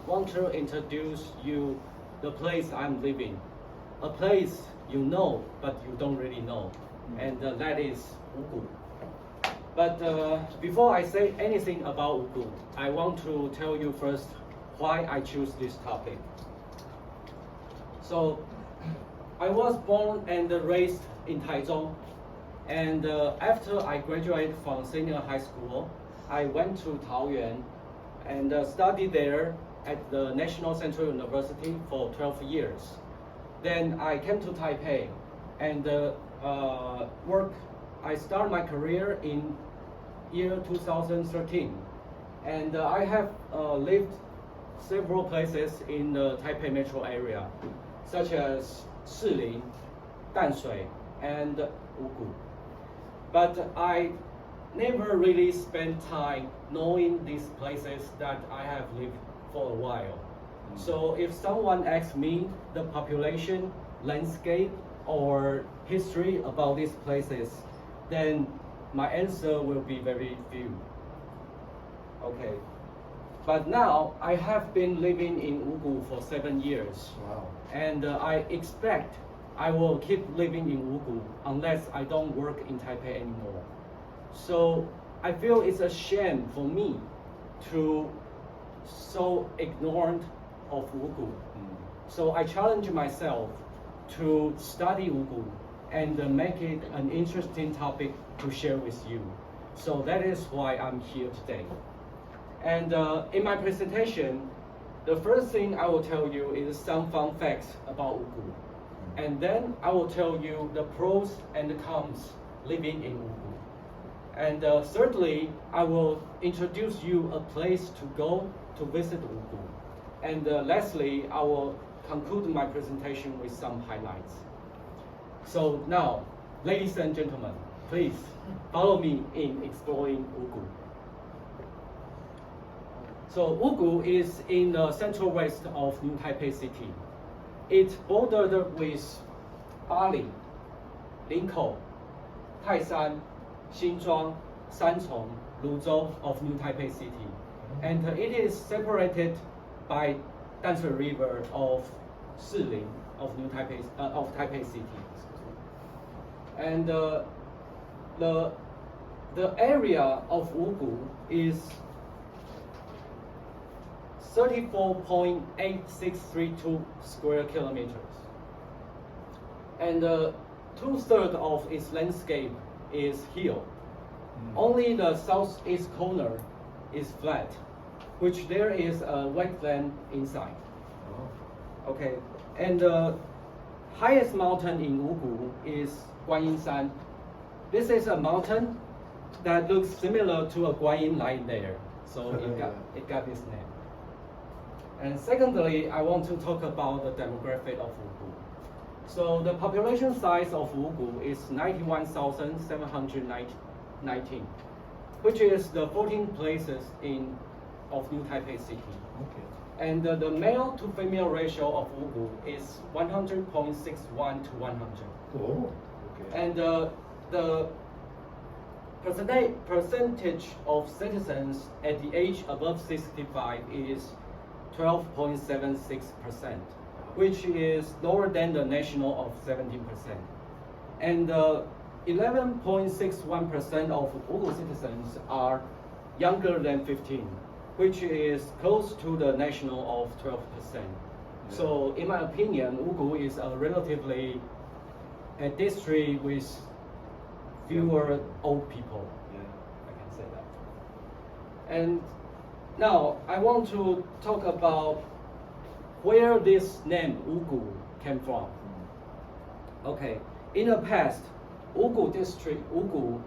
want to introduce you the place I'm living, a place you know but you don't really know, and that is Wugu. But before I say anything about Wugu, I want to tell you first why I choose this topic. So, I was born and raised in Taichung, and after I graduated from senior high school, I went to Taoyuan and studied there at the National Central University for 12 years. Then I came to Taipei and I started my career in year 2013, and I have lived several places in the Taipei metro area, such as Shilin, Danshui, and Wugu. But I never really spent time knowing these places that I have lived for a while. So if someone asks me the population, landscape, or history about these places, then my answer will be very few. Okay. But now I have been living in Wugu for 7 years. Wow. And I expect I will keep living in Wugu unless I don't work in Taipei anymore. So I feel it's a shame for me to so ignorant of Wugu. So I challenge myself to study Wugu and make it an interesting topic to share with you. So that is why I'm here today. And in my presentation, the first thing I will tell you is some fun facts about Wugu. And then I will tell you the pros and the cons living in Wugu. And thirdly, I will introduce you a place to go to visit Wugu. And lastly, I will conclude my presentation with some highlights. So now, ladies and gentlemen, please follow me in exploring Wugu. So Wugu is in the central west of New Taipei City. It's bordered with Bali, Linkou, Taishan, Xinzhuang, Sanchong, Luzhou of New Taipei City. And it is separated by Danshui River of Shilin of Taipei City. And the area of Wugu is 34.8632 square kilometers. And 2/3 of its landscape is hill. Only the southeast corner is flat, which there is a wetland inside. Okay, and the highest mountain in Wugu is Guanyin Shan. This is a mountain that looks similar to a Guanyin line there, so it got this name. And secondly, I want to talk about the demographic of Wugu. So the population size of Wugu is 91,719, which is the 14th places of New Taipei City. Okay. And the male to female ratio of Wugu is 100.61 to 100. Oh, okay. And the percentage of citizens at the age above 65 is 12.76%, which is lower than the national of 17%. And 11.61% of Wugu citizens are younger than 15, which is close to the national of 12%. Yeah. So in my opinion, Wugu is a relatively a district with fewer old people. Yeah, I can say that. And now I want to talk about where this name Wugu came from. Okay, in the past, Wugu district, Wugu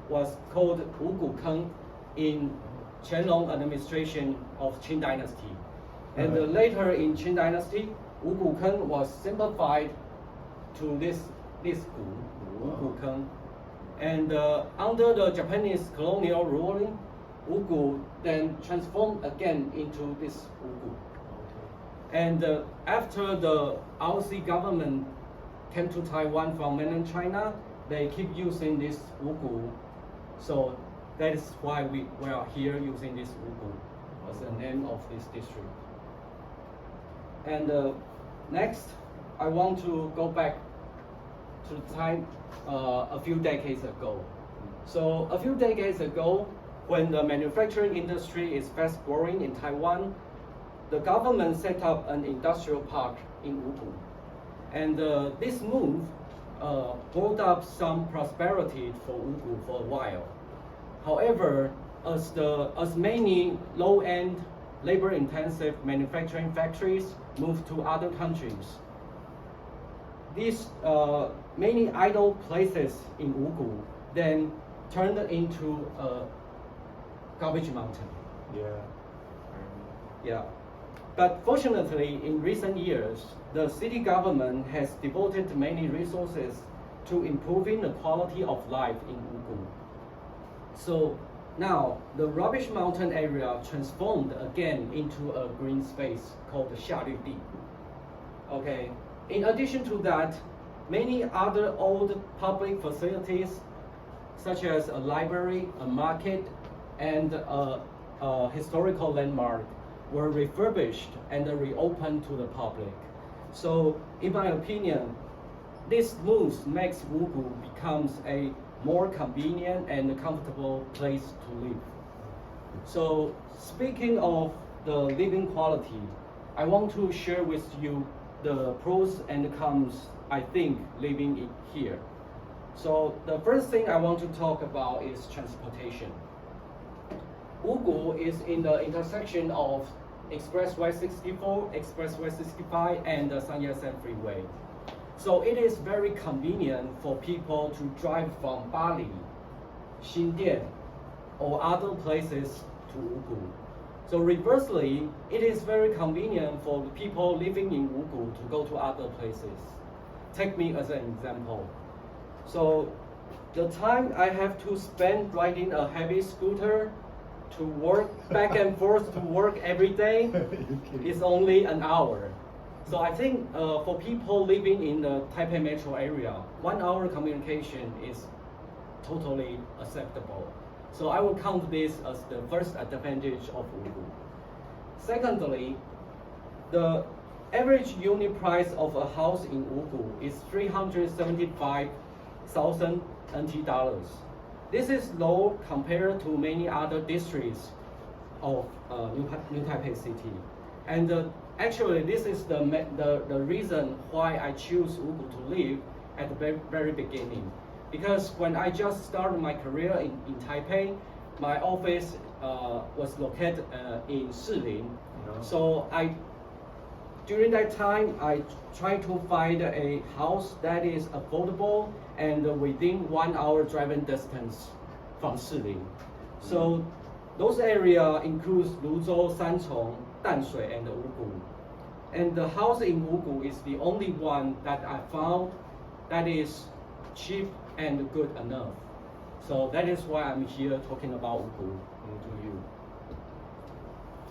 was called Wugu Keng in Qianlong administration of Qing dynasty. And later in Qing dynasty, Wugu Keng was simplified to this Gu, Wugu Keng. And under the Japanese colonial ruling, Wugu then transformed again into this Wugu. And after the ROC government came to Taiwan from mainland China, they keep using this Wugu. So that is why we are here using this Wugu as the name of this district. And next, I want to go back to the time a few decades ago. So a few decades ago, when the manufacturing industry is fast growing in Taiwan, the government set up an industrial park in Wugu. And this move brought up some prosperity for Wugu for a while. However, as many low-end, labor-intensive manufacturing factories moved to other countries, these many idle places in Wugu then turned into a garbage mountain. Yeah. But fortunately, in recent years, the city government has devoted many resources to improving the quality of life in Wugu. So now, the rubbish mountain area transformed again into a green space called the 夏绿地. Okay. In addition to that, many other old public facilities, such as a library, a market, and a historical landmark, were refurbished and reopened to the public. So, in my opinion, this move makes Wugu becomes a more convenient and comfortable place to live. So, speaking of the living quality, I want to share with you the pros and cons I think living here. So, the first thing I want to talk about is transportation. Wugu is in the intersection of Expressway 64, Expressway 65, and the Sanyasen Freeway. So it is very convenient for people to drive from Bali, Xindian, or other places to Wugu. So reversely, it is very convenient for people living in Wugu to go to other places. Take me as an example. So the time I have to spend riding a heavy scooter to work, back and forth to work every day is only an hour. So I think for people living in the Taipei metro area, 1 hour communication is totally acceptable. So I will count this as the first advantage of Wugu. Secondly, the average unit price of a house in Wugu is 375,000 NT dollars. This is low compared to many other districts of New Taipei City. And actually, this is the reason why I choose Wugu to live at the very beginning. Because when I just started my career in Taipei, my office was located in Shilin. So during that time, I tried to find a house that is affordable and within 1 hour driving distance from Shilin. So those areas include Luzhou, Sanchong, Danshui, and Wugu. And the house in Wugu is the only one that I found that is cheap and good enough. So that is why I'm here talking about Wugu to you.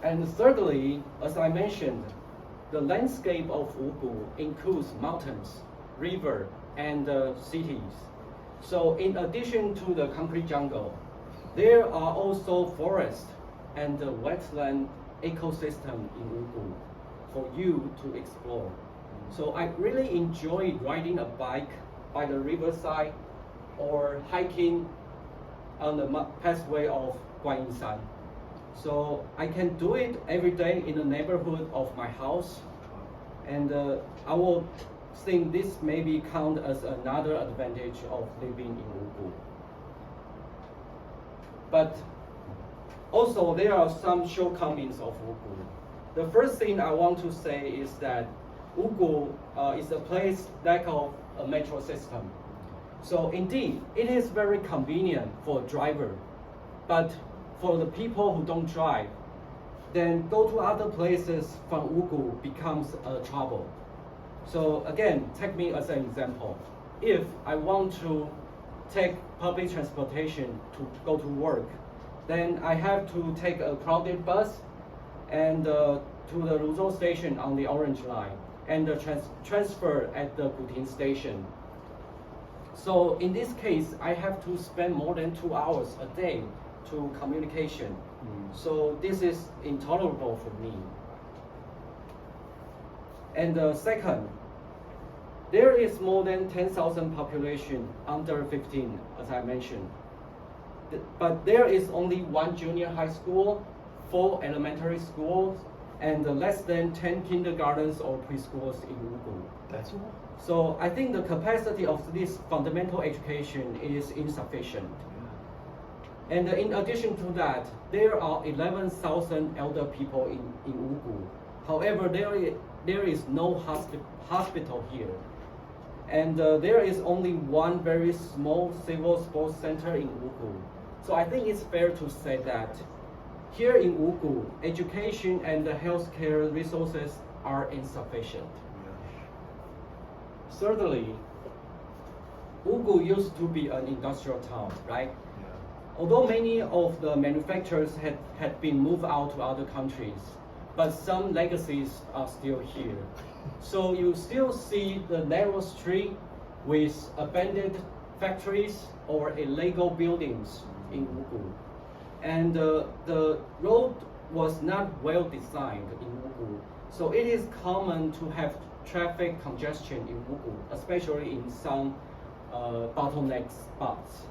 And thirdly, as I mentioned, the landscape of Wugu includes mountains, river, and cities. So in addition to the concrete jungle, there are also forests and the wetland ecosystem in Wugu for you to explore. So I really enjoy riding a bike by the riverside or hiking on the pathway of Guanyinshan. So I can do it every day in the neighborhood of my house, and I will think this maybe count as another advantage of living in Wugu. But also there are some shortcomings of Wugu. The first thing I want to say is that Wugu is a place lack of a metro system. So indeed, it is very convenient for a driver, but for the people who don't drive, then go to other places from Wugu becomes a trouble. So again, take me as an example. If I want to take public transportation to go to work, then I have to take a crowded bus and to the Luzhou station on the Orange Line and transfer at the Guting station. So in this case, I have to spend more than 2 hours a day to communication. So this is intolerable for me. And second, there is more than 10,000 population under 15, as I mentioned. But there is only one junior high school, 4 elementary schools, and less than 10 kindergartens or preschools in Wugu. That's all. So I think the capacity of this fundamental education is insufficient. And in addition to that, there are 11,000 elder people in Wugu. However, there is no hospital here. And there is only one very small civil sports center in Wugu. So I think it's fair to say that here in Wugu, education and healthcare resources are insufficient. Thirdly, Wugu used to be an industrial town, right? Although many of the manufacturers had been moved out to other countries, but some legacies are still here. So you still see the narrow street with abandoned factories or illegal buildings in Wugu. And the road was not well designed in Wugu. So it is common to have traffic congestion in Wugu, especially in some bottleneck spots.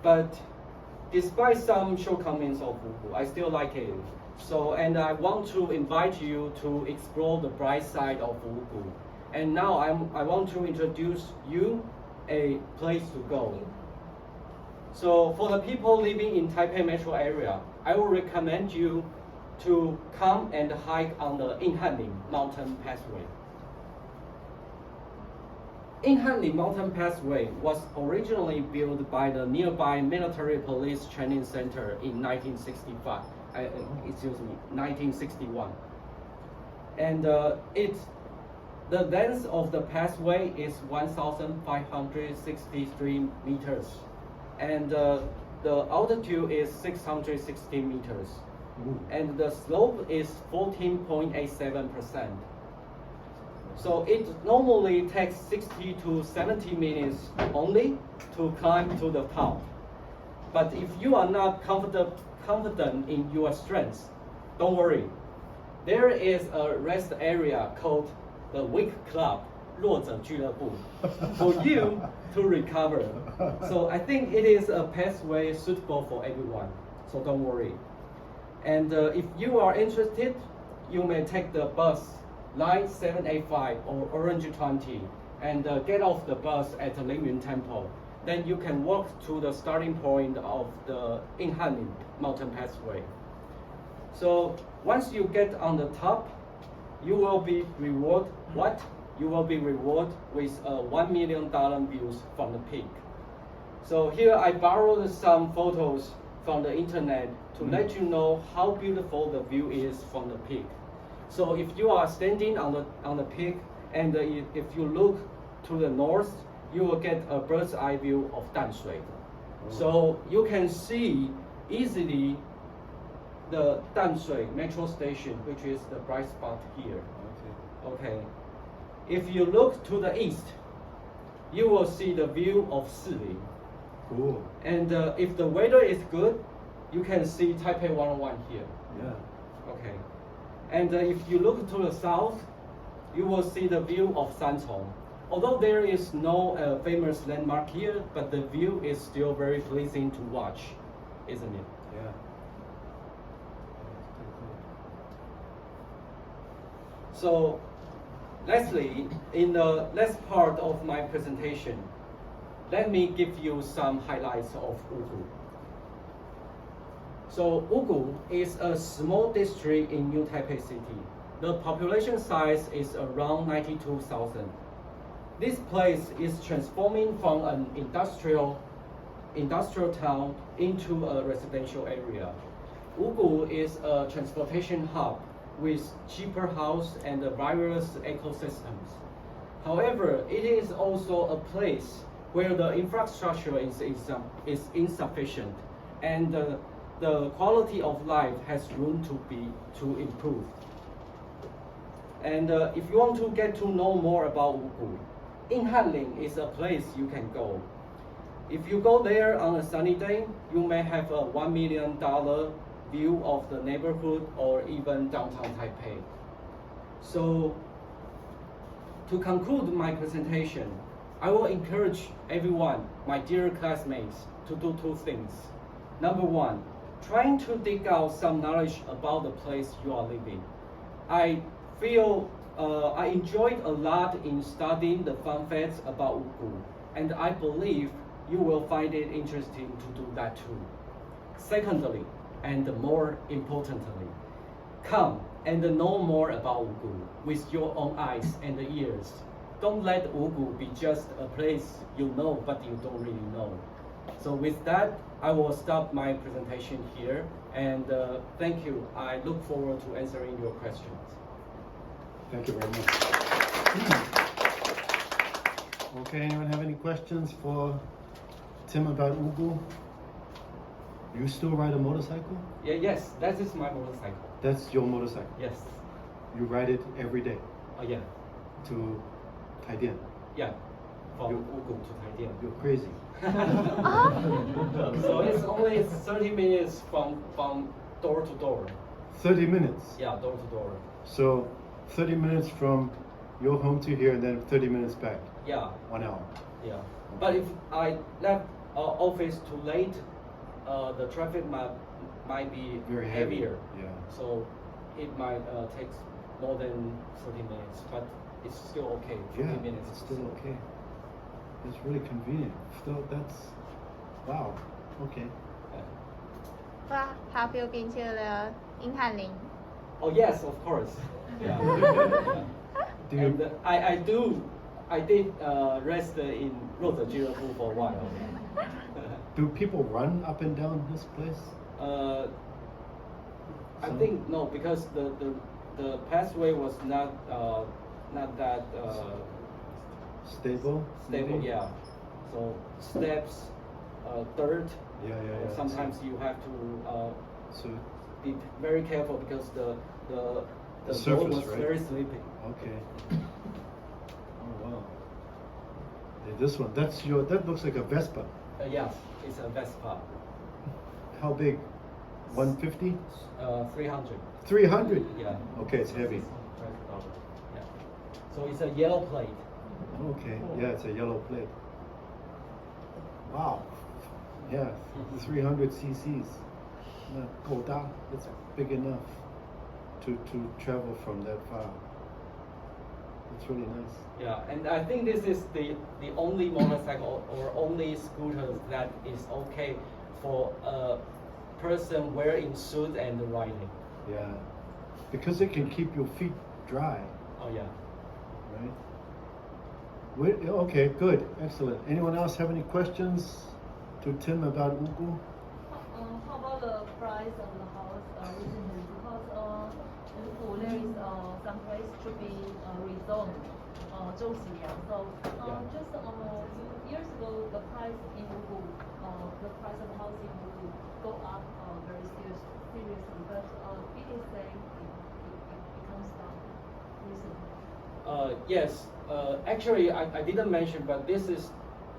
But despite some shortcomings of Wugu, I still like it. So, and I want to invite you to explore the bright side of Wugu. And now I want to introduce you a place to go. So for the people living in Taipei metro area, I will recommend you to come and hike on the Yinhanling mountain pathway. Yinhanling mountain pathway was originally built by the nearby military police training center in 1961. And the length of the pathway is 1,563 meters. And the altitude is 660 meters. And the slope is 14.87%. So it normally takes 60 to 70 minutes only to climb to the top. But if you are not confident in your strength, don't worry. There is a rest area called the Weak Club, 弱者俱乐部, for you to recover. So I think it is a pathway suitable for everyone. So don't worry. And if you are interested, you may take the bus line 785 or Orange 20 and get off the bus at the Lingyun Temple. Then you can walk to the starting point of the Yinhanling mountain pathway. So once you get on the top, you will be rewarded. What? You will be rewarded with $1 million views from the peak. So here I borrowed some photos from the internet to let you know how beautiful the view is from the peak. So if you are standing on the peak and if you look to the north, you will get a bird's eye view of Danshui. So you can see easily the Danshui metro station, which is the bright spot here. Okay. If you look to the east, you will see the view of Siling. Cool. And if the weather is good, you can see Taipei 101 here. Yeah. Okay. And if you look to the south, you will see the view of Sanchong. Although there is no famous landmark here, but the view is still very pleasing to watch, isn't it? Yeah. So, lastly, in the last part of my presentation, let me give you some highlights of Wugu. So Wugu is a small district in New Taipei City. The population size is around 92,000. This place is transforming from an industrial town into a residential area. Wugu is a transportation hub with cheaper house and various ecosystems. However, it is also a place where the infrastructure is insufficient and the quality of life has room to improve. And if you want to get to know more about Wugu, Yinhanling is a place you can go. If you go there on a sunny day, you may have a $1 million view of the neighborhood or even downtown Taipei. So, to conclude my presentation, I will encourage everyone, my dear classmates, to do two things. Number one, trying to dig out some knowledge about the place you are living. I feel I enjoyed a lot in studying the fun facts about Wugu, and I believe you will find it interesting to do that too. Secondly, and more importantly, come and know more about Wugu with your own eyes and ears. Don't let Wugu be just a place you know but you don't really know. So with that, I will stop my presentation here, and thank you. I look forward to answering your questions. Thank you very much. Okay, anyone have any questions for Tim about Wugu? You still ride a motorcycle? Yeah, yes, that is my motorcycle. That's your motorcycle? Yes. You ride it every day? Yeah. To Taidian? Yeah, from Wugu to Taidian. You're crazy. So it's only 30 minutes from door to door. 30 minutes? Yeah, door to door. So 30 minutes from your home to here and then 30 minutes back? Yeah. 1 hour? Yeah. But if I left office too late, the traffic might be very heavier. Yeah. So it might take more than 30 minutes, but it's still okay. 50 minutes. It's still okay. It's really convenient. So that's wow. Okay. ว่าพาฟิลปีนเชือกเลยอิงหันลิง Oh yes, of course. Yeah. Do you, And I did rest in 弱者俱乐部 for a while. do people run up and down this place? I think no, because the pathway was not that Stable? stable. maybe? Yeah. So steps, dirt. Yeah. Sometimes you have to So be very careful because the road surface, was right? very slippery. okay. Oh wow. Yeah, this one. That looks like a Vespa. Yes, it's a Vespa. How big? 150? 300. 300? Yeah. Okay, it's heavy. Yeah. So it's a yellow plate. Okay. Yeah, it's a yellow plate. Wow. Yeah, 300 cc's. It's big enough to travel from that far. It's really nice. Yeah, and I think this is the only motorcycle or only scooter that is okay for a person wearing suit and riding. Yeah, because it can keep your feet dry, Oh yeah. right? Okay, good, excellent. Anyone else have any questions to Tim about Wugu? How about the price of the house recently? Because in Wugu there is some place to be rezoned, 周期良. So just years ago, the price in Wugu, the price of the house in Wugu go up very seriously, but it is saying it comes down recently. Yes. Actually, I didn't mention, but this is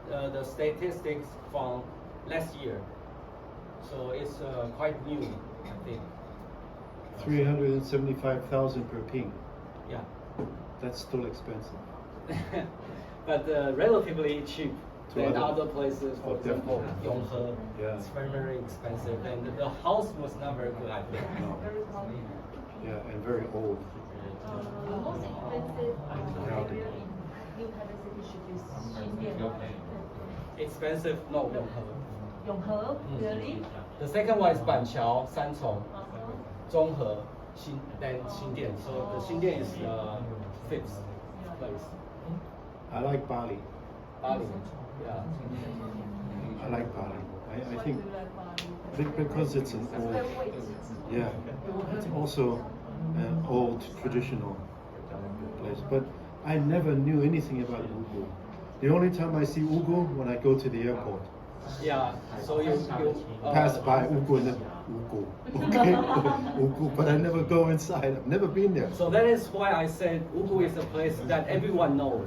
the statistics from last year. So it's quite new, I think. 375,000 per ping. Yeah. That's still expensive. But relatively cheap To than other- other places. For Oh, example, definitely. Yonghe. Yeah. It's very expensive, and the house was not very good, I think. No. Very small. Yeah, and very old. The most expensive area in New Taipei City should be Xindian. Expensive? No, Yonghe. Yonghe, really? The second one is Banqiao, Sanchong, Uh-huh. Zhonghe, then Xindian. So the Xindian is fifth place. I like Bali. Bali. Yeah. I like Bali. I Why think do you like Bali? because it's an old, yeah, it's also an old traditional place. But I never knew anything about Wugu. The only time I see Wugu when I go to the airport. Yeah. So you Pass by Wugu and then Wugu. Okay, Wugu, but I never go inside. I've never been there. So that is why I said Wugu is a place that everyone knows.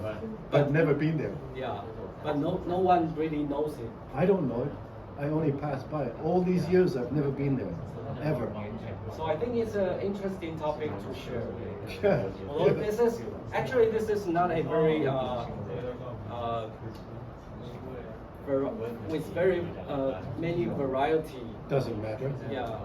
But never been there. Yeah. But no one really knows it. I don't know it. I only passed by. All these years I've never been there, ever. So I think it's an interesting topic to share. Yeah. Although this is not a very with very many variety. Doesn't matter. Yeah.